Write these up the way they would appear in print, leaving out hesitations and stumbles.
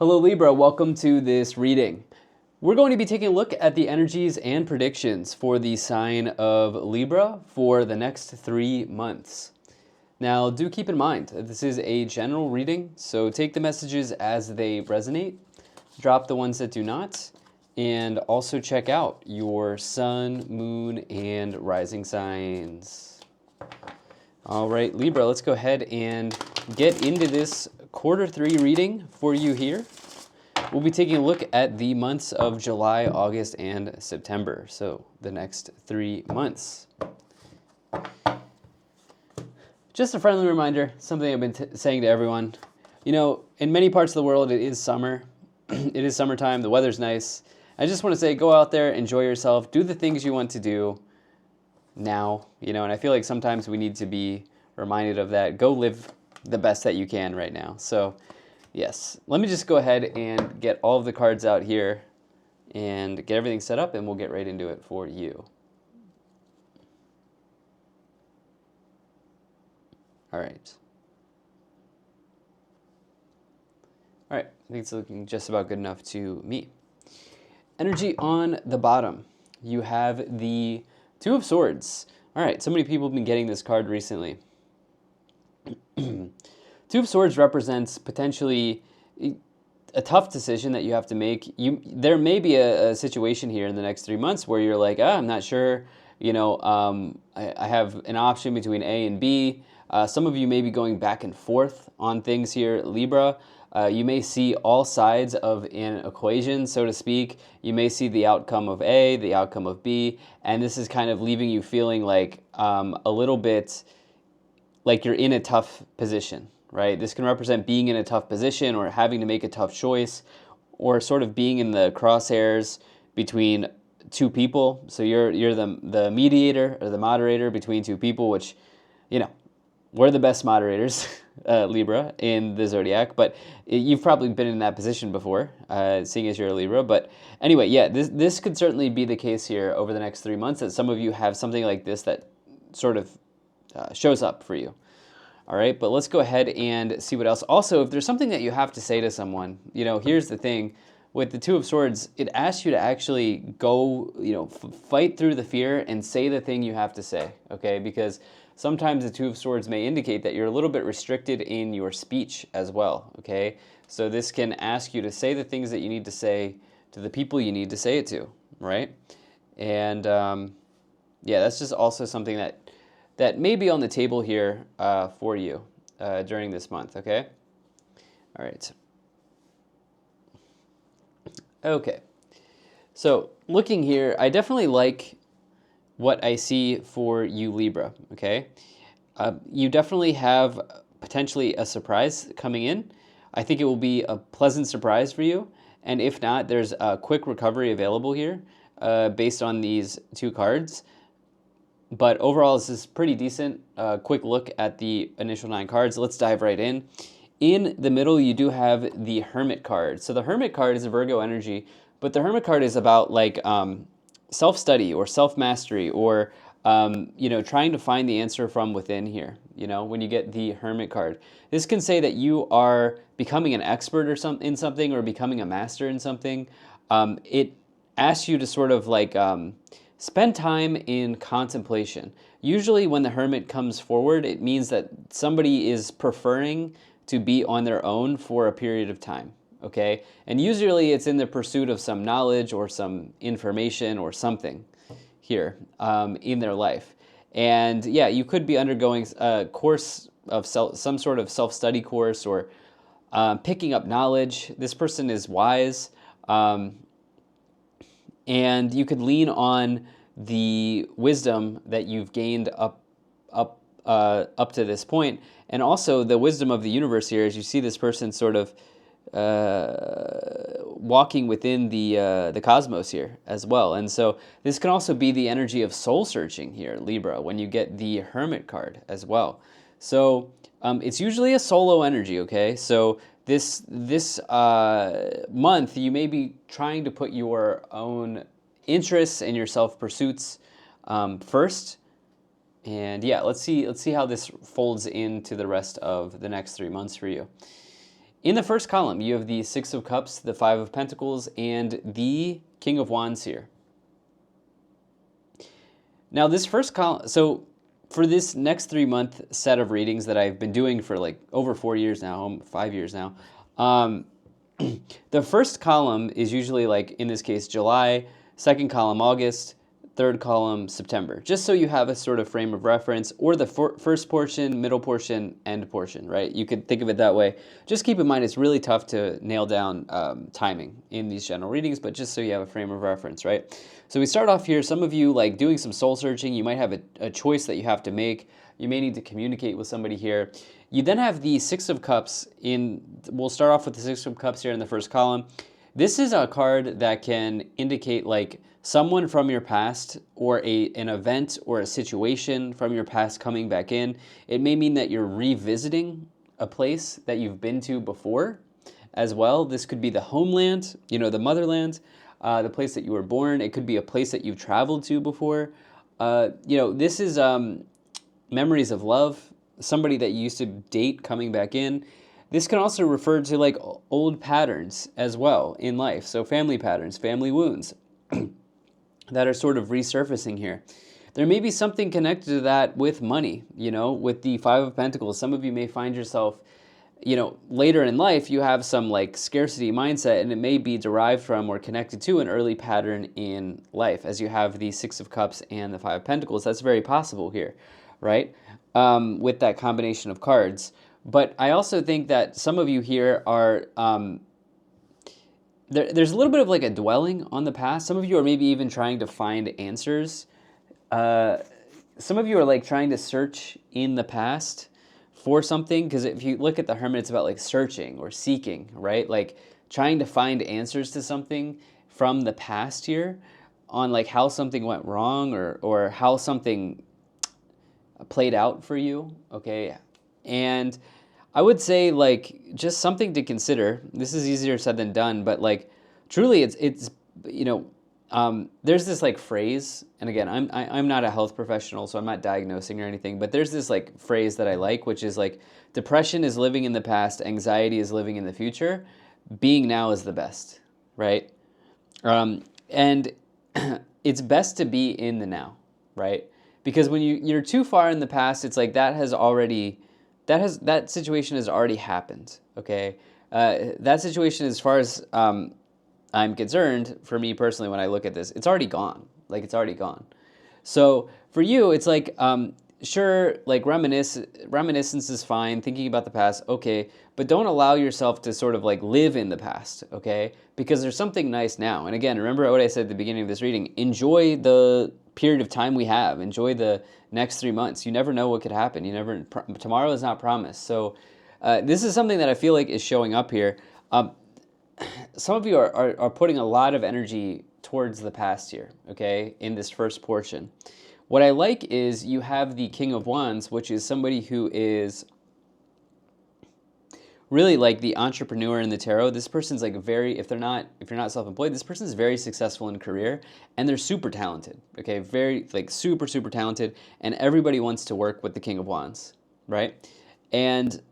Hello Libra, welcome to this reading. We're going to be taking a look at the energies and predictions for the sign of Libra for the next 3 months. Now, do keep in mind that this is a general reading, so take the messages as they resonate, drop the ones that do not, and also check out your sun, moon, and rising signs. All right, Libra, let's go ahead and get into this quarter 3 reading for you here. We'll be taking a look at the months of July, August, and September. So the next 3 months. Just a friendly reminder, something I've been saying to everyone. You know, in many parts of the world, it is summer. It is summertime. The weather's nice. I just want to say, go out there, enjoy yourself, do the things you want to do now, and I feel like sometimes we need to be reminded of that. Go live the best that you can right now. So yes, let me just go ahead and get all of the cards out here and get everything set up, and we'll get right into it for you. All right. All right, I think it's looking just about good enough to me. Energy on the bottom. You have the Two of Swords. All right, so many people have been getting this card recently. Two of Swords represents potentially a tough decision that you have to make. There may be a situation here in the next 3 months where you're like, I'm not sure. I have an option between A and B. Some of you may be going back and forth on things here, Libra. You may see all sides of an equation, so to speak. You may see the outcome of A, the outcome of B, and this is kind of leaving you feeling like a little bit like you're in a tough position, right? This can represent being in a tough position or having to make a tough choice or sort of being in the crosshairs between two people. So you're the mediator or the moderator between two people, which, we're the best moderators, Libra, in the zodiac, but you've probably been in that position before, seeing as you're a Libra. But anyway, yeah, this could certainly be the case here over the next 3 months, that some of you have something like this that sort of shows up for you. All right, but let's go ahead and see what else. Also, if there's something that you have to say to someone, here's the thing. With the Two of Swords, it asks you to actually go, fight through the fear and say the thing you have to say, okay? Because sometimes the Two of Swords may indicate that you're a little bit restricted in your speech as well, okay? So this can ask you to say the things that you need to say to the people you need to say it to, right? And yeah, that's just also something that may be on the table here for you during this month, okay? All right. Okay. So looking here, I definitely like what I see for you, Libra, okay? You definitely have potentially a surprise coming in. I think it will be a pleasant surprise for you. And if not, there's a quick recovery available here based on these two cards. But overall, this is pretty decent. Quick look at the initial 9 cards. Let's dive right in. In the middle, you do have the Hermit card. So the Hermit card is a Virgo energy, but the Hermit card is about like self-study or self-mastery or trying to find the answer from within here. When you get the Hermit card, this can say that you are becoming an expert or in something or becoming a master in something. It asks you to sort of like spend time in contemplation. Usually when the Hermit comes forward, it means that somebody is preferring to be on their own for a period of time, okay? And usually it's in the pursuit of some knowledge or some information or something here in their life. And yeah, you could be undergoing a course of some sort of self-study course or picking up knowledge. This person is wise. And you could lean on the wisdom that you've gained up to this point, and also the wisdom of the universe here, as you see this person sort of walking within the cosmos here as well. And so this can also be the energy of soul searching here, Libra, when you get the Hermit card as well. So it's usually a solo energy, okay? So this month, you may be trying to put your own interests and your self-pursuits first. And yeah, let's see how this folds into the rest of the next 3 months for you. In the first column, you have the Six of Cups, the Five of Pentacles, and the King of Wands here. Now, this first column, so for this next 3-month set of readings that I've been doing for like over 4 years now, 5 years now, the first column is usually, like in this case, July, second column, August, third column, September, just so you have a sort of frame of reference, or the first portion, middle portion, end portion, right? You could think of it that way. Just keep in mind, it's really tough to nail down timing in these general readings, but just so you have a frame of reference, right? So we start off here, some of you like doing some soul searching, you might have a choice that you have to make, you may need to communicate with somebody here. You then have the Six of Cups we'll start off with the Six of Cups here in the first column. This is a card that can indicate like someone from your past, or an event or a situation from your past coming back in. It may mean that you're revisiting a place that you've been to before as well. This could be the homeland, the motherland, the place that you were born. It could be a place that you've traveled to before. This is memories of love, somebody that you used to date coming back in. This can also refer to like old patterns as well in life. So family patterns, family wounds that are sort of resurfacing here. There may be something connected to that with money, with the Five of Pentacles. Some of you may find yourself, later in life, you have some like scarcity mindset, and it may be derived from or connected to an early pattern in life. As you have the Six of Cups and the Five of Pentacles, that's very possible here, right? With that combination of cards. But I also think that some of you here are, there's a little bit of like a dwelling on the past. Some of you are maybe even trying to find answers. Some of you are like trying to search in the past for something, because if you look at the Hermit, it's about like searching or seeking, right? Like trying to find answers to something from the past here on like how something went wrong, or how something played out for you, okay? And I would say like just something to consider. This is easier said than done, but like truly it's there's this like phrase, and again, I'm not a health professional, so I'm not diagnosing or anything, but there's this like phrase that I like, which is like, depression is living in the past, anxiety is living in the future, being now is the best, right? And it's best to be in the now, right? Because when you're too far in the past, it's like that situation has already happened, okay? That situation, as far as I'm concerned, for me personally, when I look at this, it's already gone. Like, it's already gone. So for you, it's like, sure, like reminiscence is fine, thinking about the past, okay, but don't allow yourself to sort of like live in the past, okay? Because there's something nice now. And again, remember what I said at the beginning of this reading, enjoy the period of time we have, enjoy the next 3 months. You never know what could happen. Tomorrow is not promised. So this is something that I feel like is showing up here. Some of you are putting a lot of energy towards the past here, okay, in this first portion. What I like is you have the King of Wands, which is somebody who is really like the entrepreneur in the tarot. This person's like if you're not self-employed, this person's very successful in career, and they're super talented, okay? Very like super talented, and everybody wants to work with the King of Wands, right? And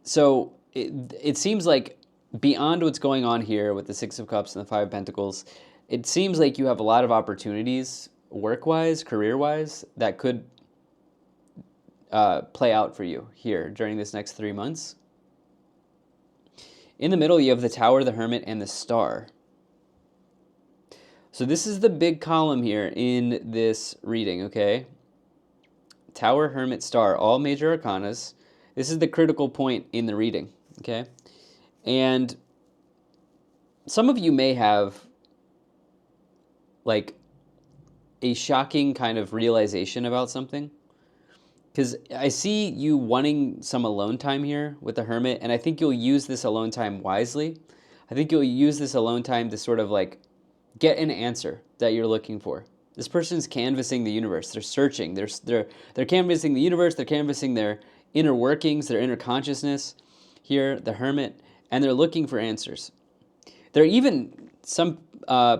so it seems like beyond what's going on here with the Six of Cups and the Five of Pentacles, it seems like you have a lot of opportunities work-wise, career-wise, that could play out for you here during this next 3 months. In the middle, you have the Tower, the Hermit, and the Star. So this is the big column here in this reading, okay? Tower, Hermit, Star, all major arcanas. This is the critical point in the reading, okay? And some of you may have like a shocking kind of realization about something, because I see you wanting some alone time here with the Hermit, and I think you'll use this alone time wisely. I think you'll use this alone time to sort of like get an answer that you're looking for. This person's canvassing the universe. They're searching. They're canvassing the universe. They're canvassing their inner workings, their inner consciousness here, the Hermit, and they're looking for answers. There are even some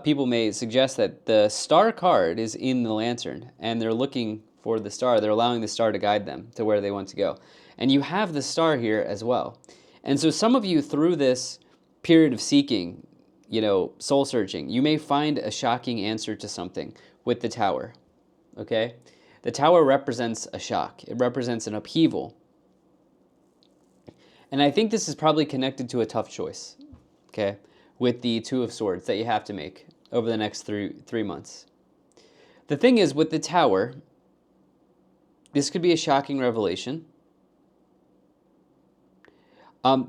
people may suggest that the Star card is in the Lantern, and they're looking for the Star. They're allowing the Star to guide them to where they want to go. And you have the Star here as well. And so some of you, through this period of seeking, soul searching, you may find a shocking answer to something with the Tower, okay? The Tower represents a shock. It represents an upheaval. And I think this is probably connected to a tough choice, okay, with the Two of Swords that you have to make over the next three months. The thing is, with the Tower, this could be a shocking revelation.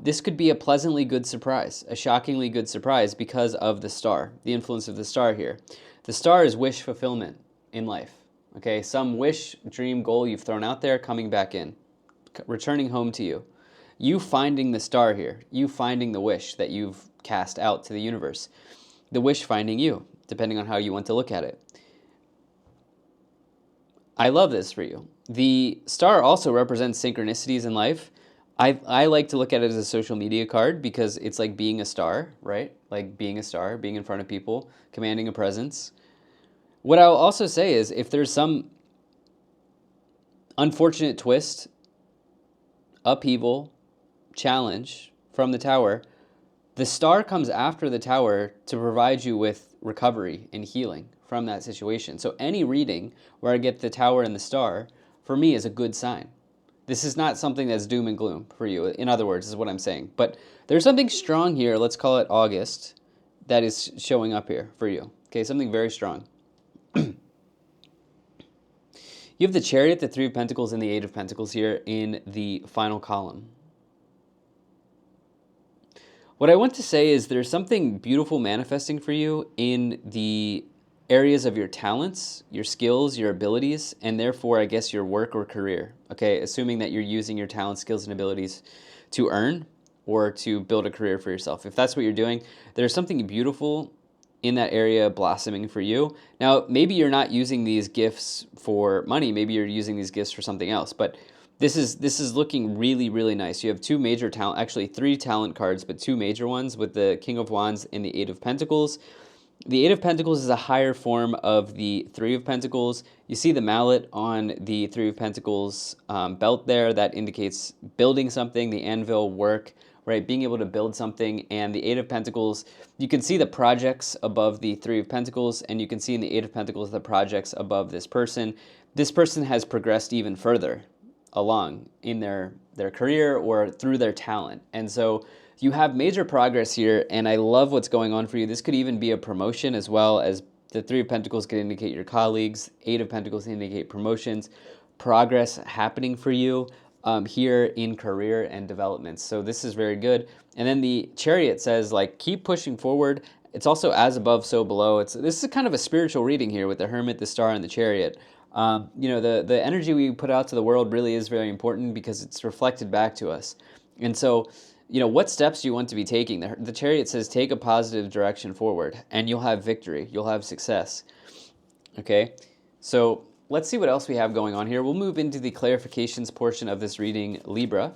This could be a pleasantly good surprise, a shockingly good surprise because of the star, the influence of the star here. The star is wish fulfillment in life, okay? Some wish, dream, goal you've thrown out there coming back in, returning home to you. You finding the star here, you finding the wish that you've cast out to the universe. The wish finding you, depending on how you want to look at it. I love this for you. The star also represents synchronicities in life. I like to look at it as a social media card because it's like being a star, right? Like being a star, being in front of people, commanding a presence. What I'll also say is if there's some unfortunate twist, upheaval, challenge from the Tower, the star comes after the Tower to provide you with recovery and healing from that situation. So any reading where I get the Tower and the star, for me, is a good sign. This is not something that's doom and gloom for you. In other words, is what I'm saying. But there's something strong here, let's call it August, that is showing up here for you. Okay, something very strong. You have the Chariot, the Three of Pentacles, and the Eight of Pentacles here in the final column. What I want to say is there's something beautiful manifesting for you in the areas of your talents, your skills, your abilities, and therefore, I guess, your work or career. Okay, assuming that you're using your talents, skills, and abilities to earn or to build a career for yourself. If that's what you're doing, there's something beautiful in that area blossoming for you. Now, maybe you're not using these gifts for money. Maybe you're using these gifts for something else. But this is looking really, really nice. You have two major talent, actually three talent cards, but two major ones with the King of Wands and the Eight of Pentacles. The Eight of Pentacles is a higher form of the Three of Pentacles. You see the mallet on the Three of Pentacles belt there. That indicates building something, the anvil, work, right? Being able to build something. And the Eight of Pentacles, you can see the projects above the Three of Pentacles, and you can see in the Eight of Pentacles the projects above this person. This person has progressed even further along in their career or through their talent. And so you have major progress here, and I love what's going on for you. This could even be a promotion, as well as the Three of Pentacles could indicate your colleagues. Eight of Pentacles indicate promotions, progress happening for you here in career and development. So this is very good. And then the Chariot says, like, keep pushing forward. It's also as above, so below. This is kind of a spiritual reading here with the Hermit, the Star, and the Chariot. The energy we put out to the world really is very important because it's reflected back to us. And so, what steps do you want to be taking? The Chariot says take a positive direction forward, and you'll have victory. You'll have success. Okay? So let's see what else we have going on here. We'll move into the clarifications portion of this reading, Libra.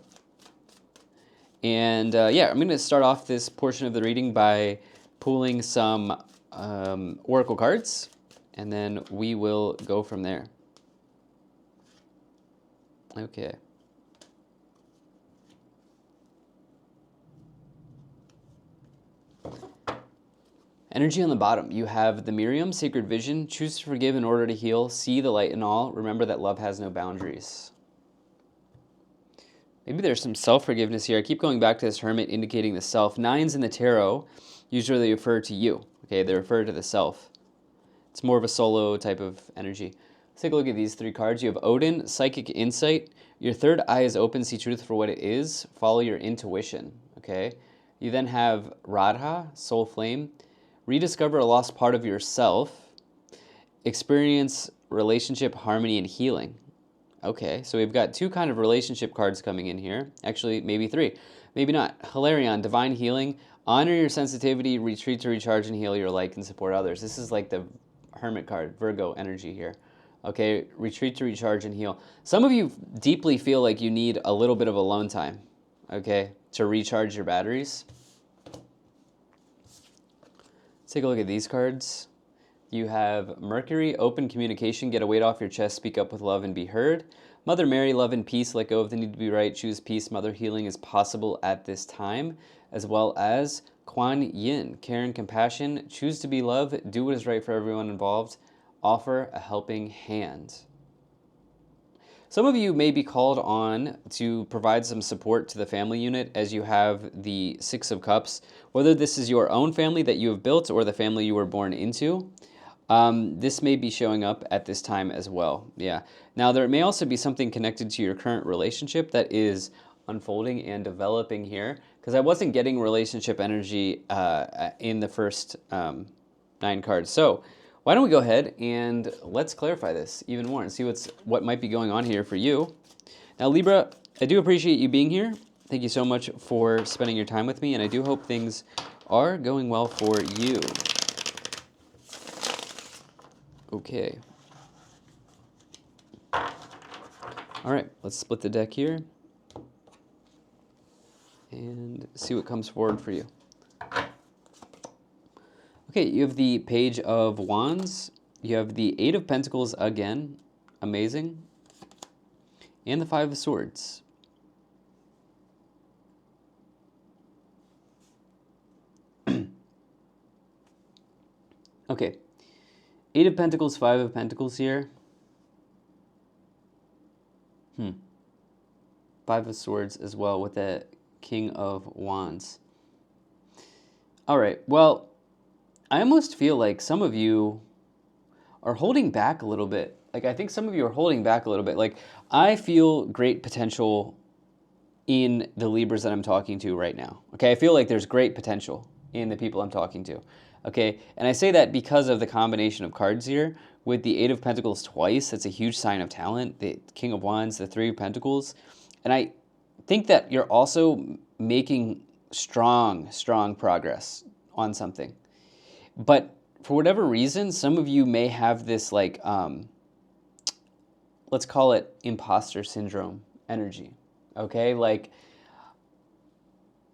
And I'm going to start off this portion of the reading by pulling some oracle cards, and then we will go from there. Okay. Energy on the bottom. You have the Miriam, Sacred Vision. Choose to forgive in order to heal. See the light in all. Remember that love has no boundaries. Maybe there's some self-forgiveness here. I keep going back to this Hermit indicating the self. Nines in the tarot usually refer to you. Okay, they refer to the self. It's more of a solo type of energy. Let's take a look at these three cards. You have Odin, Psychic Insight. Your third eye is open. See truth for what it is. Follow your intuition. Okay. You then have Radha, Soul Flame. Rediscover a lost part of yourself. Experience relationship harmony and healing. Okay, so we've got two kind of relationship cards coming in here. Actually, maybe three. Maybe not. Hilarion, Divine Healing. Honor your sensitivity. Retreat to recharge and heal your light and support others. This is like the Hermit card, Virgo energy here. Okay, retreat to recharge and heal. Some of you deeply feel like you need a little bit of alone time, okay, to recharge your batteries. Let's take a look at these cards. You have Mercury, open communication, get a weight off your chest, speak up with love and be heard. Mother Mary, love and peace, let go of the need to be right, choose peace. Mother, healing is possible at this time, as well as Kuan Yin, care and compassion, choose to be love, do what is right for everyone involved, offer a helping hand. Some of you may be called on to provide some support to the family unit as you have the Six of Cups, whether this is your own family that you have built or the family you were born into. This may be showing up at this time as well. Yeah. Now, there may also be something connected to your current relationship that is unfolding and developing here, because I wasn't getting relationship energy in the first 9 cards. So why don't we go ahead and let's clarify this even more and see what might be going on here for you. Now, Libra, I do appreciate you being here. Thank you so much for spending your time with me, and I do hope things are going well for you. Okay. All right, let's split the deck here and see what comes forward for you. Okay, you have the Page of Wands. You have the Eight of Pentacles again. Amazing. And the Five of Swords. Okay. Eight of Pentacles, Five of Pentacles here. Five of Swords as well with the King of Wands. All right, well, I almost feel like some of you are holding back a little bit. Like, I think some of you are holding back a little bit. Like, I feel great potential in the Libras that I'm talking to right now. Okay, I feel like there's great potential in the people I'm talking to. Okay, and I say that because of the combination of cards here. With the Eight of Pentacles twice, that's a huge sign of talent. The King of Wands, the Three of Pentacles. And I think that you're also making strong progress on something. But for whatever reason, some of you may have this, like, let's call it imposter syndrome energy. Okay, like,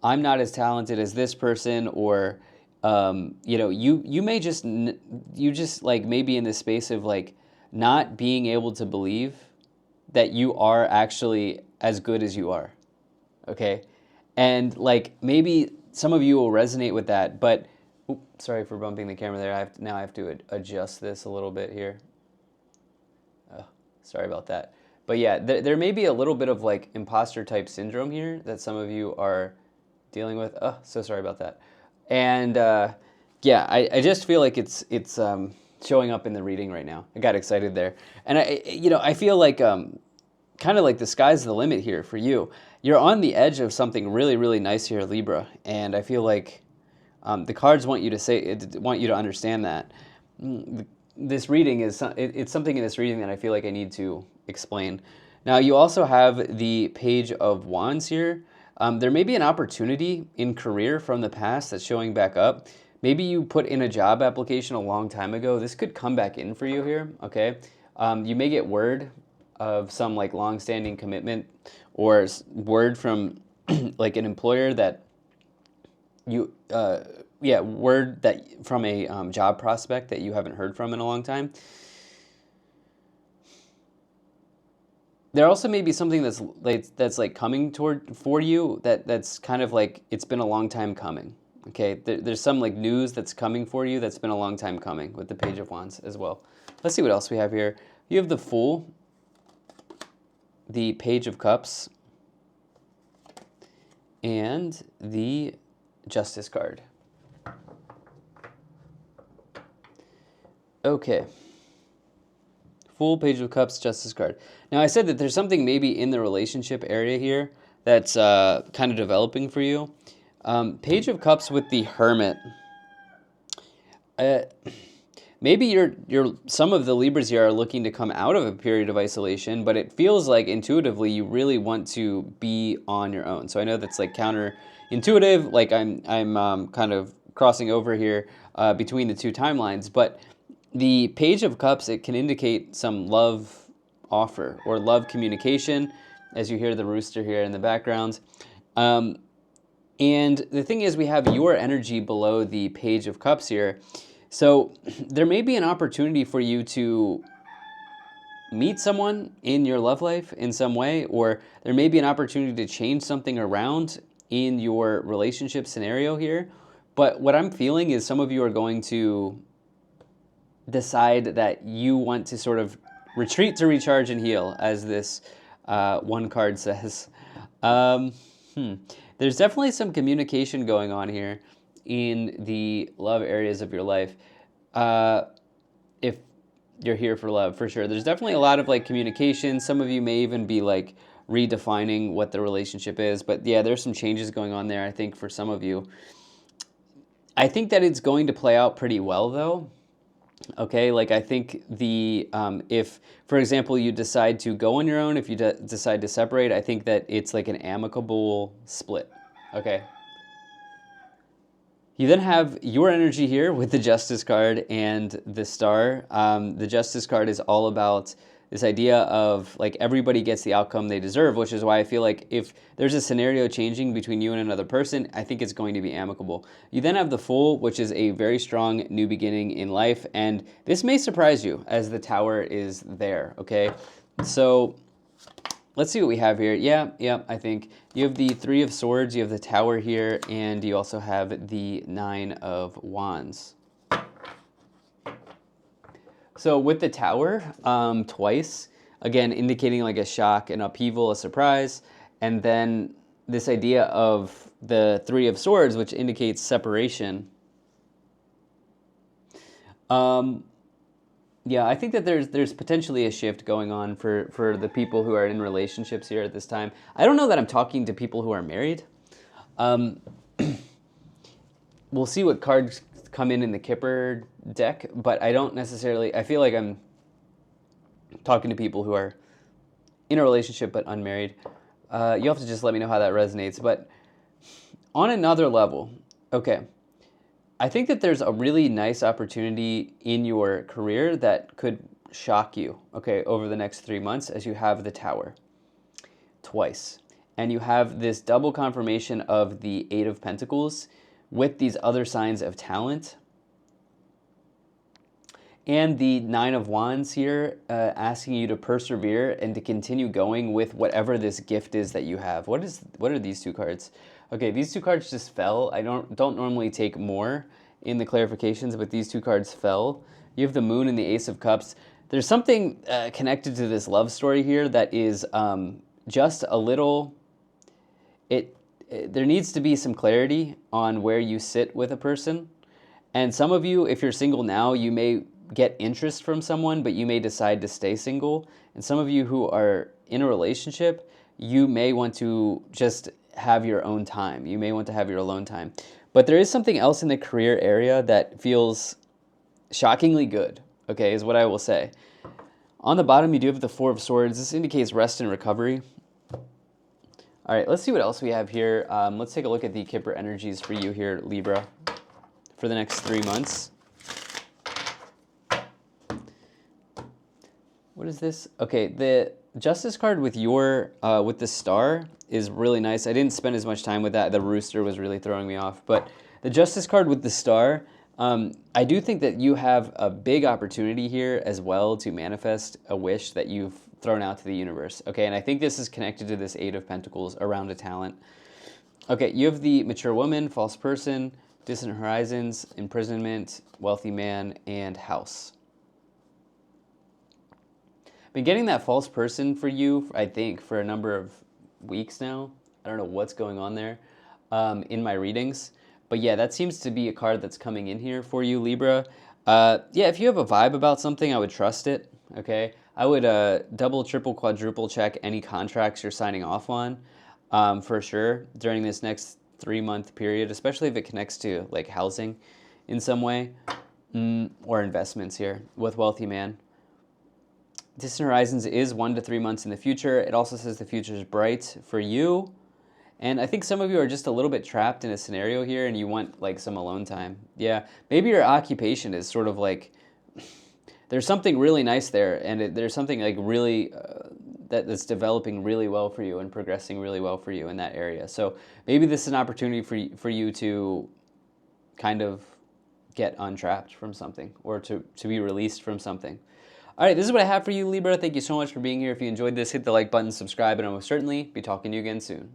I'm not as talented as this person, or you know, you may just like maybe in this space of like not being able to believe that you are actually as good as you are. Okay, and like maybe some of you will resonate with that, but sorry for bumping the camera there. I have to adjust this a little bit here. Oh, sorry about that. But yeah, there may be a little bit of like imposter type syndrome here that some of you are dealing with. Oh, so sorry about that. And yeah, I just feel like it's showing up in the reading right now. I got excited there, and I feel like kind of like the sky's the limit here for you. You're on the edge of something really, really nice here, Libra, and I feel like the cards want you to understand that. This reading is it's something in this reading that I feel like I need to explain. Now, you also have the Page of Wands here. There may be an opportunity in career from the past that's showing back up. Maybe you put in a job application a long time ago. This could come back in for you here, okay? You may get word of some like long-standing commitment or word from like an employer that you, word that from a job prospect that you haven't heard from in a long time. There also may be something that's like coming for you that's kind of like it's been a long time coming. Okay, there's some like news that's coming for you that's been a long time coming with the Page of Wands as well. Let's see what else we have here. You have the Fool, the Page of Cups, and the Justice card. Okay. Fool, Page of Cups, Justice card. Now, I said that there's something maybe in the relationship area here that's kind of developing for you. Page of Cups with the Hermit. Maybe some of the Libras here are looking to come out of a period of isolation, but it feels like intuitively you really want to be on your own. So I know that's like counterintuitive, like I'm kind of crossing over here between the two timelines, but the Page of Cups, it can indicate some love offer or love communication, as you hear the rooster here in the background. And the thing is, we have your energy below the Page of Cups here. So there may be an opportunity for you to meet someone in your love life in some way, or there may be an opportunity to change something around in your relationship scenario here. But what I'm feeling is some of you are going to decide that you want to sort of retreat to recharge and heal, as this one card says. Um, hmm. There's definitely some communication going on here in the love areas of your life. If you're here for love, for sure. There's definitely a lot of like communication. Some of you may even be like redefining what the relationship is. But yeah, there's some changes going on there, I think, for some of you. I think that it's going to play out pretty well, though. Okay, like I think if, for example, you decide to go on your own, if you decide to separate, I think that it's like an amicable split. Okay. You then have your energy here with the Justice card and the Star. The Justice card is all about this idea of like everybody gets the outcome they deserve, which is why I feel like if there's a scenario changing between you and another person, I think it's going to be amicable. You then have the Fool, which is a very strong new beginning in life, and this may surprise you as the Tower is there, okay? So let's see what we have here. Yeah, I think you have the Three of Swords, you have the Tower here, and you also have the Nine of Wands. So with the Tower, twice, again, indicating like a shock, an upheaval, a surprise, and then this idea of the Three of Swords, which indicates separation. Yeah, I think that there's potentially a shift going on for the people who are in relationships here at this time. I don't know that I'm talking to people who are married. We'll see what cards come in the Kipper deck, but I don't necessarily, I feel like I'm talking to people who are in a relationship but unmarried. You have to just let me know how that resonates. But on another level, okay, I think that there's a really nice opportunity in your career that could shock you, okay, over the next 3 months, as you have the Tower twice. And you have this double confirmation of the Eight of Pentacles with these other signs of talent. And the Nine of Wands here, asking you to persevere and to continue going with whatever this gift is that you have. What are these two cards? Okay, these two cards just fell. I don't normally take more in the clarifications, but these two cards fell. You have the Moon and the Ace of Cups. There's something connected to this love story here that is just a little. There needs to be some clarity on where you sit with a person. And some of you, if you're single now, you may get interest from someone, but you may decide to stay single. And some of you who are in a relationship, you may want to just have your own time. You may want to have your alone time. But there is something else in the career area that feels shockingly good, okay, is what I will say. On the bottom, you do have the Four of Swords. This indicates rest and recovery. All right, let's see what else we have here. Let's take a look at the Kipper energies for you here, Libra, for the next 3 months. What is this? Okay, the Justice card with with the Star is really nice. I didn't spend as much time with that. The rooster was really throwing me off. But the Justice card with the Star, I do think that you have a big opportunity here as well to manifest a wish that you've thrown out to the universe. Okay, and I think this is connected to this Eight of Pentacles around a talent. Okay, you have the Mature Woman, False Person, Distant Horizons, Imprisonment, Wealthy Man, and House. Been getting that False Person for you, I think, for a number of weeks now. I don't know what's going on there in my readings. But yeah, that seems to be a card that's coming in here for you, Libra. Yeah, if you have a vibe about something, I would trust it, okay? I would double, triple, quadruple check any contracts you're signing off on for sure during this next 3-month period, especially if it connects to like housing in some way or investments here with Wealthy Man. Distant Horizons is 1 to 3 months in the future. It also says the future is bright for you. And I think some of you are just a little bit trapped in a scenario here and you want like some alone time. Yeah, maybe your occupation is sort of like, there's something really nice there and there's something like really that's developing really well for you and progressing really well for you in that area. So maybe this is an opportunity for you to kind of get untrapped from something or to be released from something. All right, this is what I have for you, Libra. Thank you so much for being here. If you enjoyed this, hit the like button, subscribe, and I will certainly be talking to you again soon.